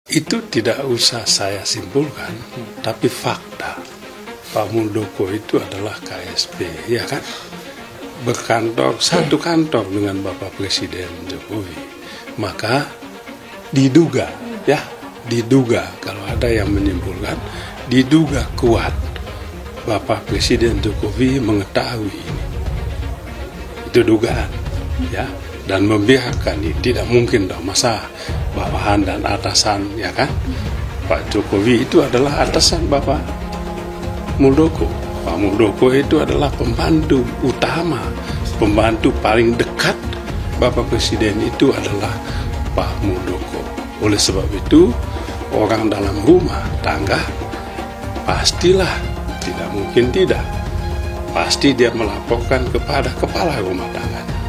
Itu tidak usah saya simpulkan, tapi fakta. Pak Muldoko itu adalah KSP, ya kan? Berkantor, satu kantor dengan Bapak Presiden Jokowi. Maka diduga, kalau ada yang menyimpulkan, diduga kuat Bapak Presiden Jokowi mengetahui ini. Itu dugaan, ya. Dan membiarkan ini tidak mungkin dong, masa bawahan dan atasan, ya kan? Pak Jokowi itu adalah atasan Bapak Muldoko. Pak Muldoko itu adalah pembantu utama, pembantu paling dekat Bapak Presiden itu adalah Pak Muldoko. Oleh sebab itu, orang dalam rumah tangga pastilah, tidak mungkin tidak, pasti dia melaporkan kepada kepala rumah tangganya.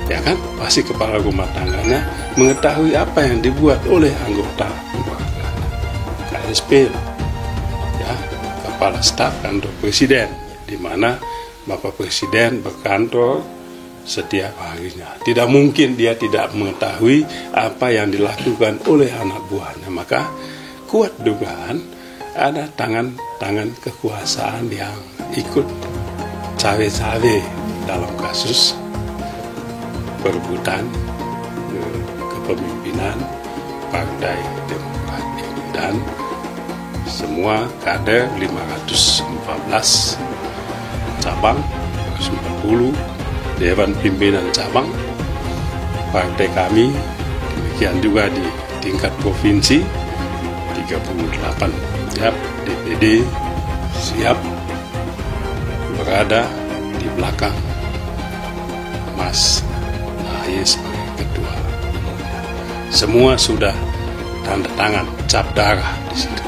Ya kan, pasti kepala rumah tangganya mengetahui apa yang dibuat oleh anggota keluarga KSP, ya, kepala staf kantor presiden, di mana Bapak Presiden berkantor setiap harinya. Tidak mungkin dia tidak mengetahui apa yang dilakukan oleh anak buahnya. Maka kuat dugaan ada tangan kekuasaan yang ikut cawe-cawe dalam kasus perebutan kepemimpinan Partai Demokrat ini, dan semua kader 514 cabang, 140 Dewan Pimpinan Cabang partai kami, demikian juga di tingkat provinsi 38 siap, DPD siap berada di belakang Mas Ahy sebagai ketua. Semua sudah tanda tangan, cap darah di situ.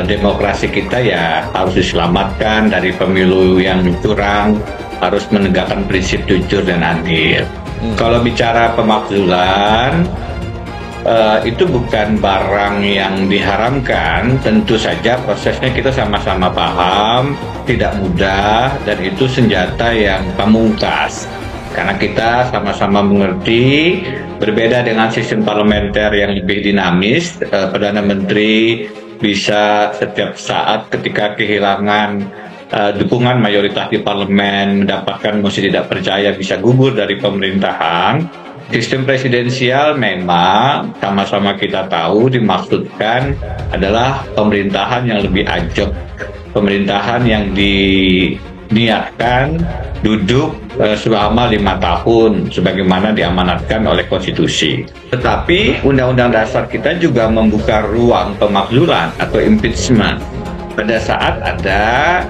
Demokrasi kita ya harus diselamatkan dari pemilu yang curang, harus menegakkan prinsip jujur dan adil. Kalau bicara pemakzulan, itu bukan barang yang diharamkan. Tentu saja prosesnya kita sama-sama paham, tidak mudah, dan itu senjata yang pamungkas. Karena kita sama-sama mengerti, berbeda dengan sistem parlementer yang lebih dinamis, Perdana Menteri bisa setiap saat ketika kehilangan dukungan mayoritas di parlemen, mendapatkan mosi tidak percaya, bisa gugur dari pemerintahan. Sistem presidensial memang sama-sama kita tahu dimaksudkan adalah pemerintahan yang lebih ajak, pemerintahan yang diniatkan duduk selama 5 tahun sebagaimana diamanatkan oleh konstitusi. Tetapi Undang-Undang Dasar kita juga membuka ruang pemakzulan atau impeachment pada saat ada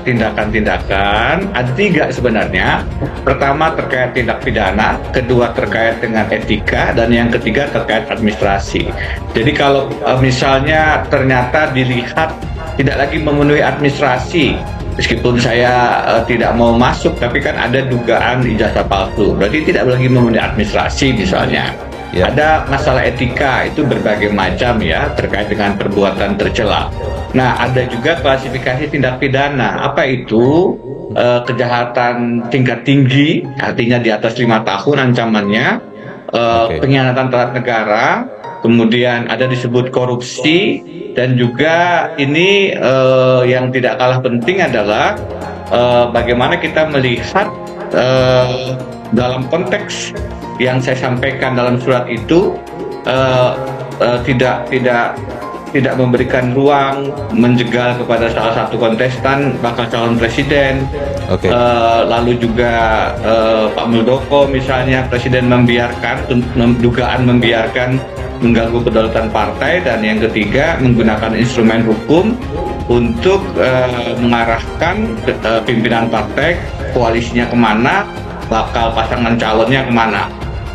tindakan-tindakan. Ada 3 sebenarnya. Pertama terkait tindak pidana, kedua terkait dengan etika, dan yang ketiga terkait administrasi. Jadi kalau misalnya ternyata dilihat tidak lagi memenuhi administrasi, meskipun saya tidak mau masuk, tapi kan ada dugaan ijazah palsu, berarti tidak lagi memenuhi administrasi misalnya. Ya. Ada masalah etika, itu berbagai macam ya, terkait dengan perbuatan tercela. Nah, ada juga klasifikasi tindak pidana. Apa itu? Kejahatan tingkat tinggi, artinya di atas 5 tahun ancamannya, pengkhianatan terhadap negara, kemudian ada disebut korupsi, dan juga ini yang tidak kalah penting adalah bagaimana kita melihat dalam konteks yang saya sampaikan dalam surat itu, tidak memberikan ruang menjegal kepada salah satu kontestan bakal calon presiden. Lalu juga Pak Muldoko misalnya, presiden dugaan membiarkan mengganggu kedaulatan partai, dan yang ketiga menggunakan instrumen hukum untuk mengarahkan pimpinan partai, koalisinya kemana, bakal pasangan calonnya kemana.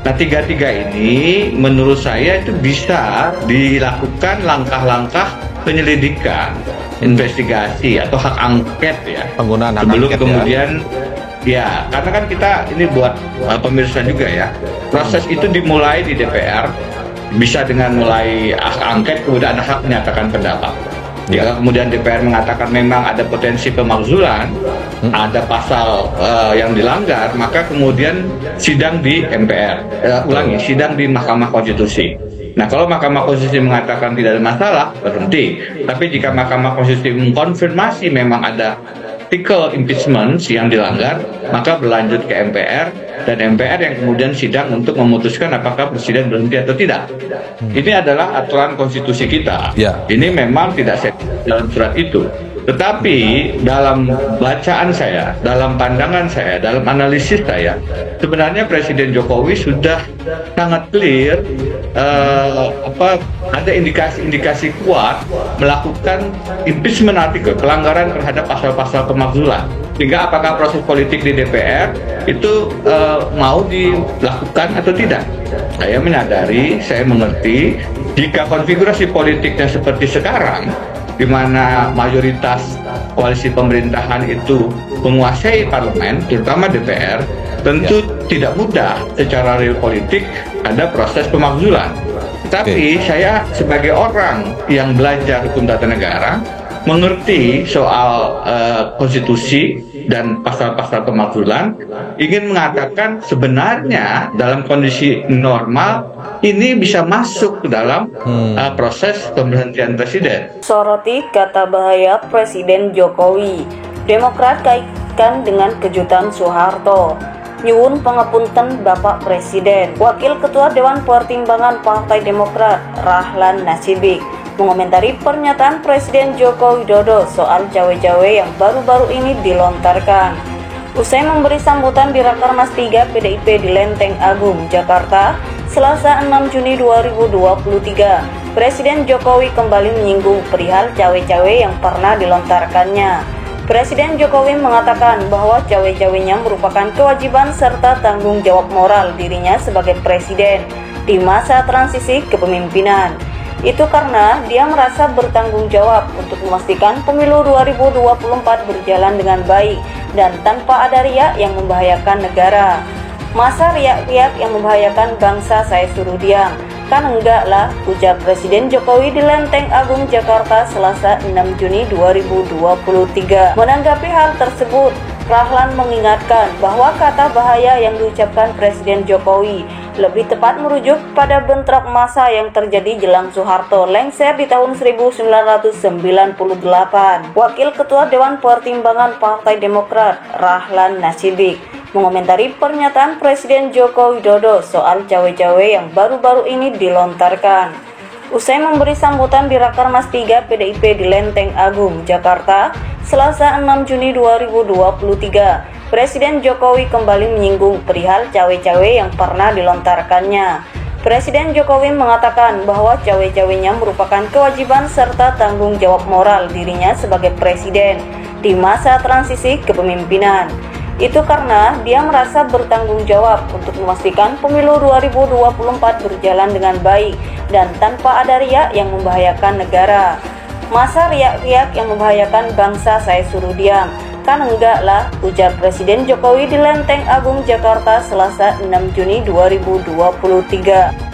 Nah, 3 ini menurut saya itu bisa dilakukan langkah-langkah penyelidikan, investigasi atau hak angket ya. Penggunaan hak sebelum angket kemudian ya, karena kan kita ini buat pemirsa juga ya. Proses itu dimulai di DPR, bisa dengan mulai hak angket, kemudian ada hak menyatakan pendapat. Jika kemudian DPR mengatakan memang ada potensi pemakzulan, ada pasal yang dilanggar, maka kemudian sidang di MPR, sidang di Mahkamah Konstitusi. Nah, kalau Mahkamah Konstitusi mengatakan tidak ada masalah, berhenti. Tapi jika Mahkamah Konstitusi mengkonfirmasi memang ada artikel impeachment yang dilanggar, maka berlanjut ke MPR, dan MPR yang kemudian sidang untuk memutuskan apakah presiden berhenti atau tidak. Ini adalah aturan konstitusi kita. Ini memang tidak dalam surat itu. Tetapi dalam bacaan saya, dalam pandangan saya, dalam analisis saya, sebenarnya Presiden Jokowi sudah sangat clear ada indikasi-indikasi kuat melakukan impeachment artikel, pelanggaran terhadap pasal-pasal pemakzulan. Sehingga apakah proses politik di DPR itu mau dilakukan atau tidak? Saya menyadari, saya mengerti, jika konfigurasi politiknya seperti sekarang, di mana mayoritas koalisi pemerintahan itu menguasai parlemen, terutama DPR, tentu tidak mudah secara real politik ada proses pemakzulan. Tapi saya sebagai orang yang belajar hukum tata negara, mengerti soal konstitusi dan pasal-pasal pemakzulan, ingin mengatakan sebenarnya dalam kondisi normal ini bisa masuk ke dalam proses pemberhentian presiden. Soroti kata bahaya Presiden Jokowi. Demokrat kaitkan dengan kejutan Soeharto. Nyuwun pangapunten Bapak Presiden. Wakil Ketua Dewan Pertimbangan Partai Demokrat Rahlan Nasidik mengomentari pernyataan Presiden Joko Widodo soal cawe-cawe yang baru-baru ini dilontarkan. Usai memberi sambutan di Rakernas 3 PDIP di Lenteng Agung, Jakarta, Selasa 6 Juni 2023, Presiden Jokowi kembali menyinggung perihal cawe-cawe yang pernah dilontarkannya. Presiden Jokowi mengatakan bahwa cawe-cawenya merupakan kewajiban serta tanggung jawab moral dirinya sebagai presiden di masa transisi kepemimpinan. Itu karena dia merasa bertanggung jawab untuk memastikan pemilu 2024 berjalan dengan baik dan tanpa ada riak yang membahayakan negara. Masa riak-riak yang membahayakan bangsa saya suruh diam? Kan enggak lah, ujar Presiden Jokowi di Lenteng Agung, Jakarta, Selasa 6 Juni 2023. Menanggapi hal tersebut, Rahlan mengingatkan bahwa kata bahaya yang diucapkan Presiden Jokowi lebih tepat merujuk pada bentrok massa yang terjadi jelang Soeharto lengser di tahun 1998. Wakil Ketua Dewan Pertimbangan Partai Demokrat Rahlan Nasidik mengomentari pernyataan Presiden Joko Widodo soal cawe-cawe yang baru-baru ini dilontarkan. Usai memberi sambutan di Rakernas 3 PDIP di Lenteng Agung, Jakarta, Selasa 6 Juni 2023, Presiden Jokowi kembali menyinggung perihal cawe-cawe yang pernah dilontarkannya. Presiden Jokowi mengatakan bahwa cawe-cawenya merupakan kewajiban serta tanggung jawab moral dirinya sebagai presiden di masa transisi kepemimpinan. Itu karena dia merasa bertanggung jawab untuk memastikan pemilu 2024 berjalan dengan baik dan tanpa ada riak yang membahayakan negara. Masa riak-riak yang membahayakan bangsa saya suruh diam? Kan enggak lah, ujar Presiden Jokowi di Lenteng Agung, Jakarta, Selasa 6 Juni 2023.